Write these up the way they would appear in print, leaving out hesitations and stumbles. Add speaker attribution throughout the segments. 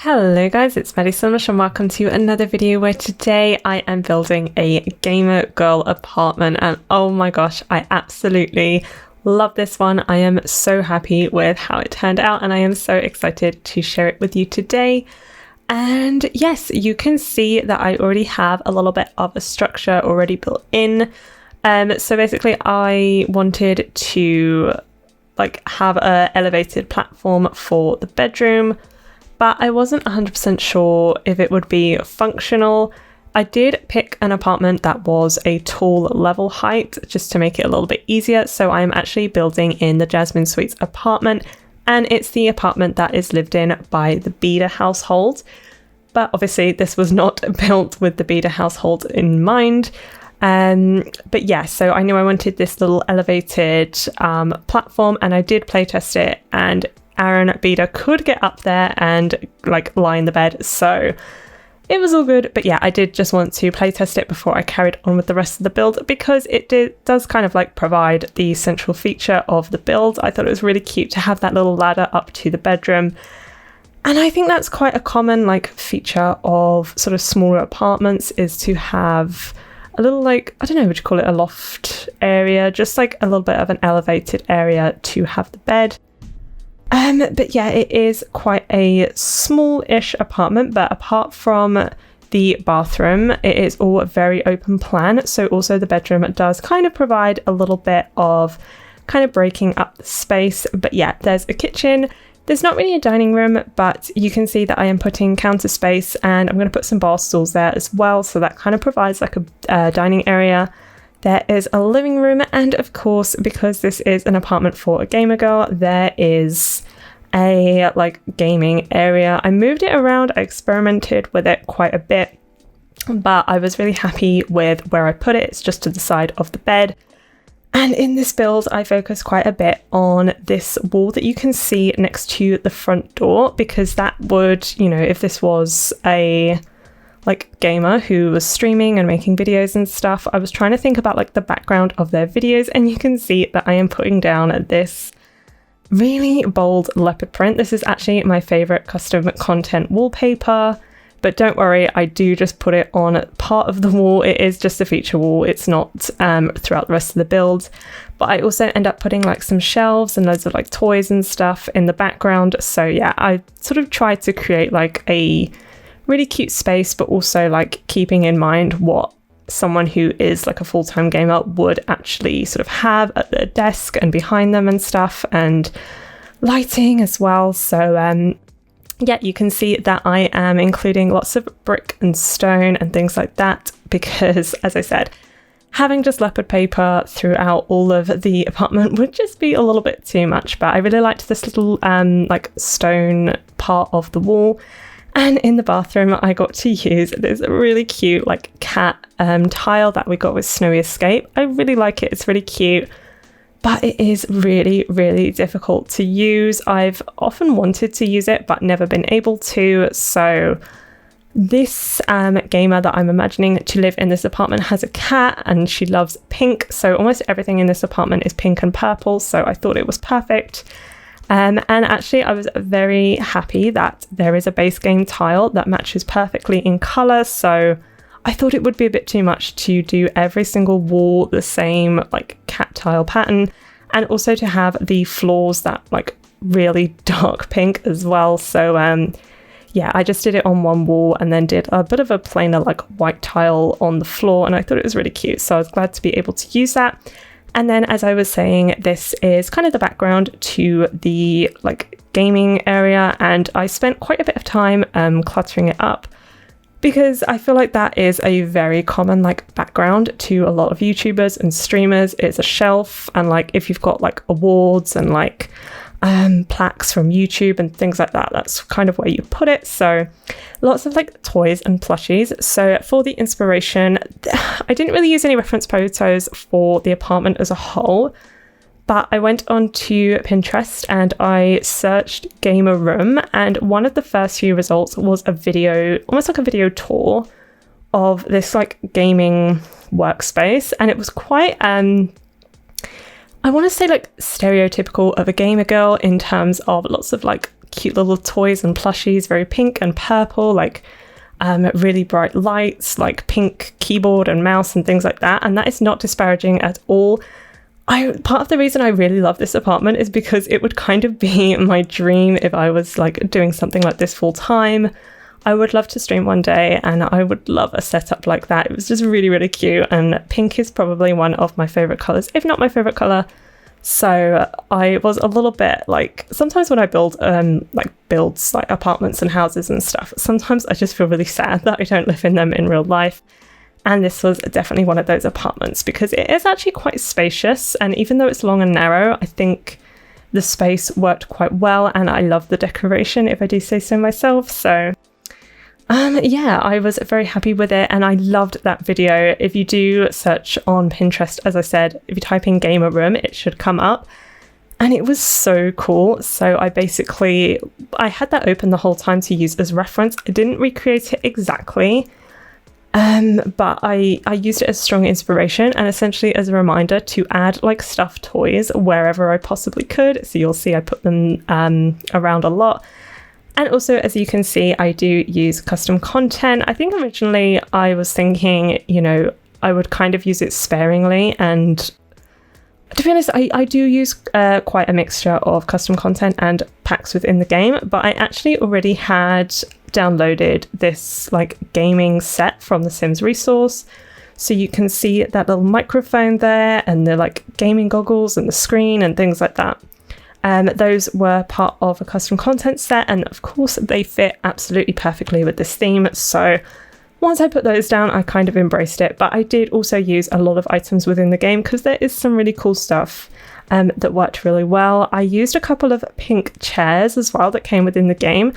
Speaker 1: Hello guys, it's Maddie Summers and welcome to another video where today I am building a gamer girl apartment, and oh my gosh, I absolutely love this one. I am so happy with how it turned out and I am so excited to share it with you today. And yes, you can see that I already have a little bit of a structure already built in. So basically I wanted to have a elevated platform for the bedroom, but I wasn't 100% sure if it would be functional. I did pick an apartment that was a tall level height just to make it a little bit easier. So I'm actually building in the Jasmine Suites apartment, and it's the apartment that is lived in by the Beda household. But obviously this was not built with the Beda household in mind. But yeah, so I knew I wanted this little elevated platform, and I did playtest it, and Aaron Beda could get up there and lie in the bed, so it was all good. But yeah, I did just want to playtest it before I carried on with the rest of the build, because it does kind of provide the central feature of the build. I thought it was really cute to have that little ladder up to the bedroom, and I think that's quite a common feature of sort of smaller apartments, is to have a little I don't know, would you call it a loft area, just a little bit of an elevated area to have the bed. But yeah, it is quite a small-ish apartment, but apart from the bathroom, it is all very open plan. So also the bedroom does kind of provide a little bit of kind of breaking up the space. But yeah, there's a kitchen. There's not really a dining room, but you can see that I am putting counter space, and I'm going to put some bar stools there as well. So that kind of provides a dining area. There is a living room, and of course, because this is an apartment for a gamer girl, there is a gaming area. I moved it around, I experimented with it quite a bit, but I was really happy with where I put it. It's just to the side of the bed. And in this build, I focused quite a bit on this wall that you can see next to the front door, because that would, if this was a gamer who was streaming and making videos and stuff, I was trying to think about the background of their videos, and you can see that I am putting down this really bold leopard print. This is actually my favorite custom content wallpaper, but don't worry, I do just put it on part of the wall. It is just a feature wall, it's not throughout the rest of the build. But I also end up putting some shelves and loads of toys and stuff in the background. So yeah, I sort of tried to create a really cute space, but also keeping in mind what someone who is a full-time gamer would actually sort of have at their desk and behind them and stuff, and lighting as well. So yeah, you can see that I am including lots of brick and stone and things like that, because as I said, having just leopard paper throughout all of the apartment would just be a little bit too much. But I really liked this little stone part of the wall. And in the bathroom, I got to use this really cute cat tile that we got with Snowy Escape. I really like it. It's really cute, but it is really, really difficult to use. I've often wanted to use it, but never been able to. So this gamer that I'm imagining to live in this apartment has a cat, and she loves pink. So almost everything in this apartment is pink and purple. So I thought it was perfect. And actually, I was very happy that there is a base game tile that matches perfectly in colour. So I thought it would be a bit too much to do every single wall the same cat tile pattern, and also to have the floors that really dark pink as well. So yeah, I just did it on one wall and then did a bit of a plainer white tile on the floor, and I thought it was really cute. So I was glad to be able to use that. And then, as I was saying, this is kind of the background to the gaming area, and I spent quite a bit of time cluttering it up, because I feel that is a very common background to a lot of YouTubers and streamers. It's a shelf, and if you've got awards and plaques from YouTube and things like that, that's kind of where you put it. So lots of toys and plushies. So for the inspiration, I didn't really use any reference photos for the apartment as a whole, but I went onto Pinterest and I searched gamer room, and one of the first few results was a video, almost a video tour of this gaming workspace, and it was quite I want to say stereotypical of a gamer girl in terms of lots of cute little toys and plushies, very pink and purple, like really bright lights, like pink keyboard and mouse and things like that. And that is not disparaging at all. Part of the reason I really love this apartment is because it would kind of be my dream if I was like doing something like this full time. I would love to stream one day, and I would love a setup like that. It was just really, really cute, and pink is probably one of my favorite colors, if not my favorite color. So I was a little bit like, sometimes when I builds like apartments and houses and stuff, sometimes I just feel really sad that I don't live in them in real life. And this was definitely one of those apartments because it is actually quite spacious. And even though it's long and narrow, I think the space worked quite well. And I love the decoration, if I do say so myself. So yeah, I was very happy with it, and I loved that video. If you do search on Pinterest, as I said, if you type in gamer room, it should come up. And it was so cool. So I had that open the whole time to use as reference. I didn't recreate it exactly, but I used it as strong inspiration and essentially as a reminder to add like stuffed toys wherever I possibly could. So you'll see I put them around a lot. And also, as you can see, I do use custom content. I think originally I was thinking, I would kind of use it sparingly. And to be honest, I do use quite a mixture of custom content and packs within the game. But I actually already had downloaded this like gaming set from the Sims resource. So you can see that little microphone there and the like gaming goggles and the screen and things like that. Those were part of a custom content set, and of course they fit absolutely perfectly with this theme. So once I put those down, I kind of embraced it. But I did also use a lot of items within the game because there is some really cool stuff that worked really well. I used a couple of pink chairs as well that came within the game.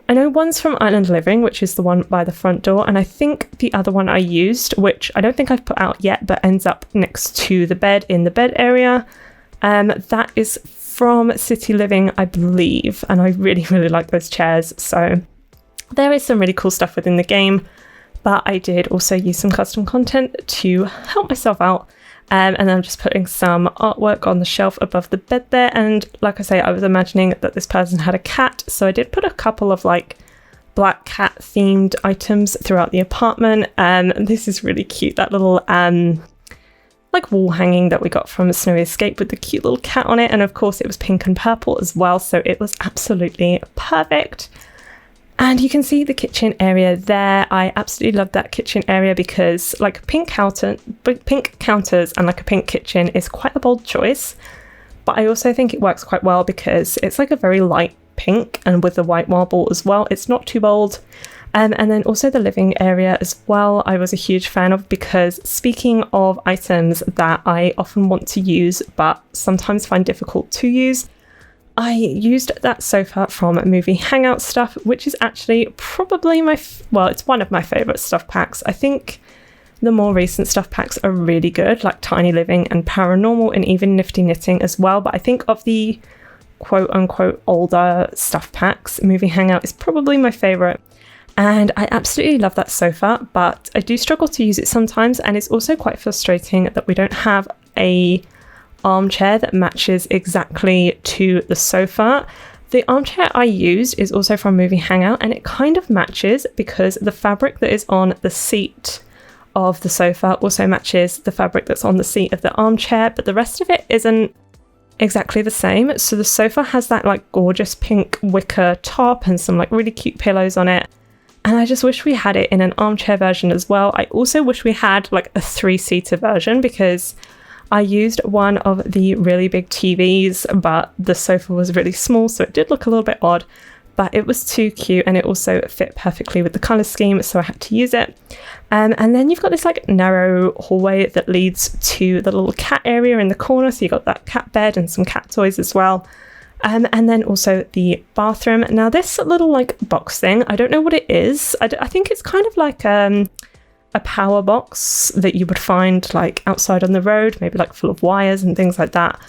Speaker 1: I know one's from Island Living, which is the one by the front door, and I think the other one I used, which I don't think I've put out yet, but ends up next to the bed in the bed area, that is from City Living, I believe, and I really, really like those chairs. So there is some really cool stuff within the game, but I did also use some custom content to help myself out. And I'm just putting some artwork on the shelf above the bed there. And like I say, I was imagining that this person had a cat, so I did put a couple of like black cat themed items throughout the apartment. And this is really cute, that little like wall hanging that we got from Snowy Escape with the cute little cat on it. And of course it was pink and purple as well, so it was absolutely perfect. And you can see the kitchen area there. I absolutely love that kitchen area because like pink counters and like a pink kitchen is quite a bold choice, but I also think it works quite well because it's like a very light pink, and with the white marble as well, it's not too bold. And then also the living area as well, I was a huge fan of, because speaking of items that I often want to use but sometimes find difficult to use, I used that sofa from Movie Hangout Stuff, which is actually probably it's one of my favourite stuff packs. I think the more recent stuff packs are really good, like Tiny Living and Paranormal and even Nifty Knitting as well. But I think of the quote-unquote older stuff packs, Movie Hangout is probably my favourite. And I absolutely love that sofa, but I do struggle to use it sometimes, and it's also quite frustrating that we don't have a armchair that matches exactly to the sofa. The armchair I used is also from Movie Hangout, and it kind of matches because the fabric that is on the seat of the sofa also matches the fabric that's on the seat of the armchair, but the rest of it isn't exactly the same. So the sofa has that like gorgeous pink wicker top and some like really cute pillows on it. And I just wish we had it in an armchair version as well. I also wish we had like a 3-seater version, because I used one of the really big TVs, but the sofa was really small, so it did look a little bit odd, but it was too cute and it also fit perfectly with the colour scheme, so I had to use it. And then you've got this like narrow hallway that leads to the little cat area in the corner, so you got that cat bed and some cat toys as well. And then also the bathroom. Now this little like box thing, I don't know what it is. I think it's kind of like a power box that you would find like outside on the road, maybe like full of wires and things like that.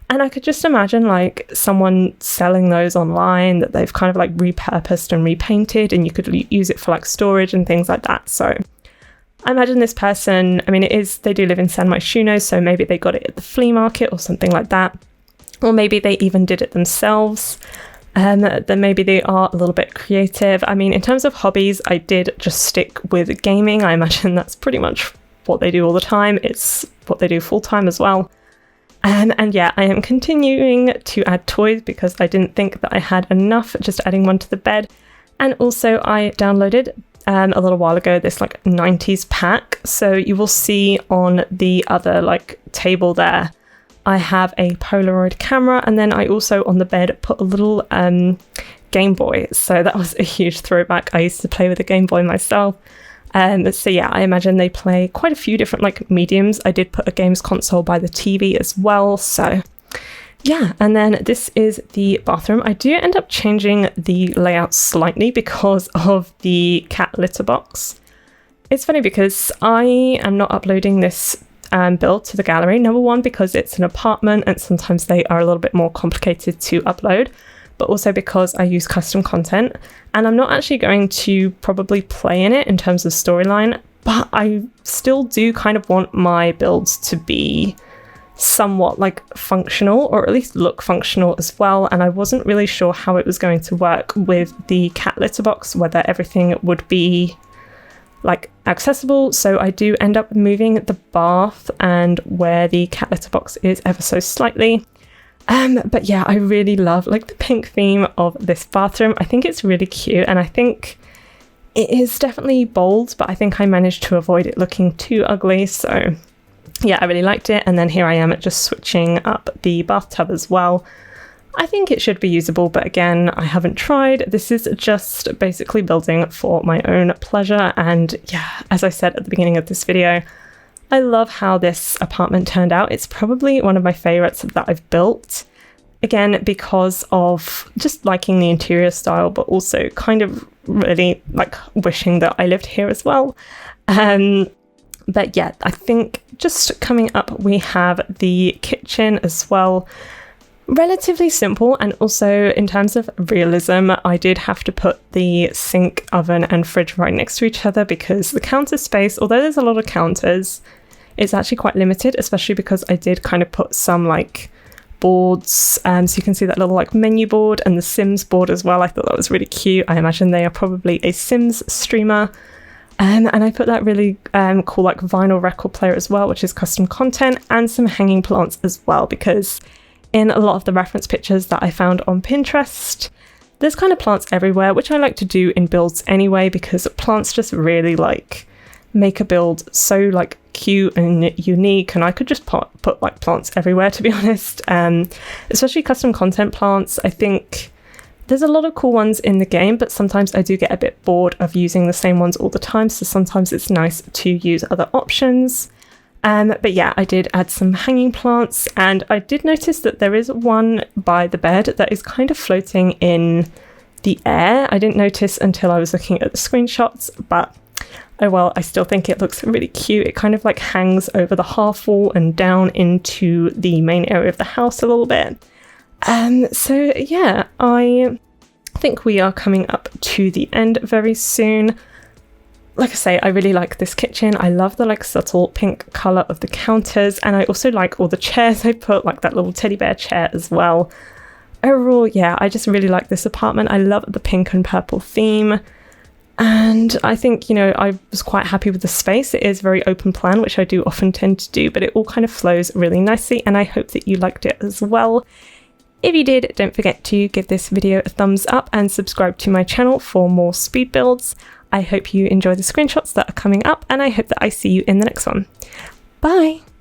Speaker 1: And I could just imagine like someone selling those online that they've kind of like repurposed and repainted, and you could use it for like storage and things like that. So I imagine this person, I mean, they do live in San Myshuno, so maybe they got it at the flea market or something like that. Or maybe they even did it themselves. then maybe they are a little bit creative. I mean, in terms of hobbies, I did just stick with gaming. I imagine that's pretty much what they do all the time. It's what they do full time as well. And yeah, I am continuing to add toys because I didn't think that I had enough, just adding one to the bed. And also I downloaded a little while ago this like 90s pack. So you will see on the other like table there, I have a Polaroid camera, and then I also on the bed put a little Game Boy. So that was a huge throwback. I used to play with a Game Boy myself. So yeah, I imagine they play quite a few different like mediums. I did put a games console by the TV as well. So yeah, and then this is the bathroom. I do end up changing the layout slightly because of the cat litter box. It's funny because I am not uploading this build to the gallery. Number one, because it's an apartment and sometimes they are a little bit more complicated to upload, but also because I use custom content and I'm not actually going to probably play in it in terms of storyline, but I still do kind of want my builds to be somewhat like functional, or at least look functional as well. And I wasn't really sure how it was going to work with the cat litter box, whether everything would be like accessible. So I do end up moving the bath and where the cat litter box is ever so slightly. But yeah, I really love like the pink theme of this bathroom. I think it's really cute, and I think it is definitely bold, but I think I managed to avoid it looking too ugly. So yeah, I really liked it. And then here I am just switching up the bathtub as well. I think it should be usable, but again, I haven't tried. This is just basically building for my own pleasure. And yeah, as I said at the beginning of this video, I love how this apartment turned out. It's probably one of my favorites that I've built. Again, because of just liking the interior style, but also kind of really like wishing that I lived here as well. But yeah, I think just coming up, we have the kitchen as well. Relatively simple, and also in terms of realism, I did have to put the sink, oven and fridge right next to each other because the counter space, although there's a lot of counters, it's actually quite limited, especially because I did kind of put some like boards. So you can see that little like menu board and the Sims board as well. I thought that was really cute. I imagine they are probably a Sims streamer. And I put that really cool like vinyl record player as well, which is custom content, and some hanging plants as well, because in a lot of the reference pictures that I found on Pinterest, there's kind of plants everywhere, which I like to do in builds anyway, because plants just really like make a build so like cute and unique, and I could just put like plants everywhere, to be honest. Especially custom content plants. I think there's a lot of cool ones in the game, but sometimes I do get a bit bored of using the same ones all the time, so sometimes it's nice to use other options. But yeah, I did add some hanging plants, and I did notice that there is one by the bed that is kind of floating in the air. I didn't notice until I was looking at the screenshots, but oh well, I still think it looks really cute. It kind of like hangs over the half wall and down into the main area of the house a little bit. So yeah, I think we are coming up to the end very soon. Like I say, I really like this kitchen. I love the like subtle pink colour of the counters, and I also like all the chairs I put, like that little teddy bear chair as well. Overall, yeah, I just really like this apartment. I love the pink and purple theme. And I think, you know, I was quite happy with the space. It is very open plan, which I do often tend to do, but it all kind of flows really nicely, and I hope that you liked it as well. If you did, don't forget to give this video a thumbs up and subscribe to my channel for more speed builds. I hope you enjoy the screenshots that are coming up, and I hope that I see you in the next one. Bye!